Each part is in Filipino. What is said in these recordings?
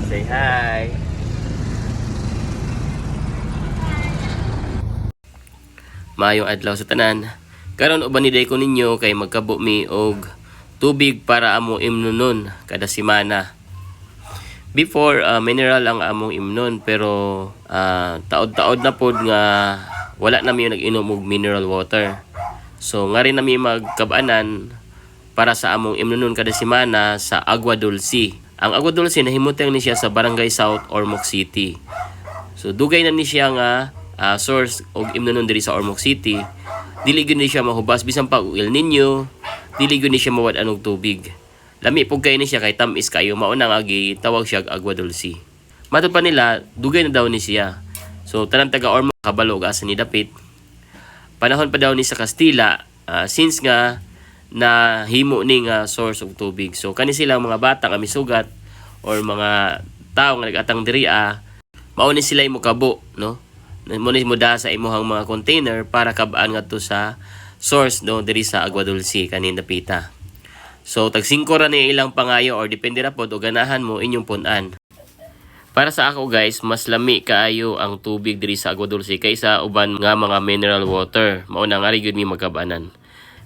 Say hi. Maayong adlaw sa tanan. Karon ubaniday ko ninyo kay magkabo mi og tubig para amo imnunon kada semana. Before mineral ang among imnon pero taod-taod na pod nga wala na mi nag-inom og mineral water. So nga rin nami magkabanan para sa among imnunon kada semana sa Agua Dulce. Ang Agua Dulce nahimutang ni siya sa Barangay South, Ormoc City. So dugay na ni siya nga source og imnunon diri sa Ormoc City. Dili gyud ni siya mahubas bisan pa og El Nino, dili gyud ni siya mawad og tubig. Lami pug kay ni siya kay tamis kayo mao nang agi tawag siya Agua Dulce. Matud pa nila dugay na daw ni siya. So tanang taga Ormoc kabalo asa ni dapit. Panahon pa daw ni sa Castilla since nga na himo ning source og tubig. So kani silang mga bata nga misugat or mga tao nga nagatang diri mao ni sila imokabo, no? Mo ni muda sa imuhang mga container para kabaan ngadto sa source no diri sa Agua Dulce kanin dapita. So tag 5 ra ni ilang pangayo or depende ra pod og ganahan mo inyong pun-an. Para sa ako guys, mas lami kaayo ang tubig diri sa Agua Dulce kaysa uban nga mga mineral water. Mao na nga ri gyud mi magkabanan.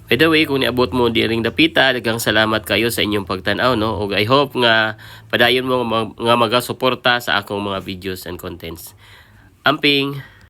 By the way, kung niabot mo diring dapita, daghang salamat kayo sa inyong pagtan-aw, no? Ug I hope nga padayon mo nga magasuporta sa akong mga videos and contents. Amping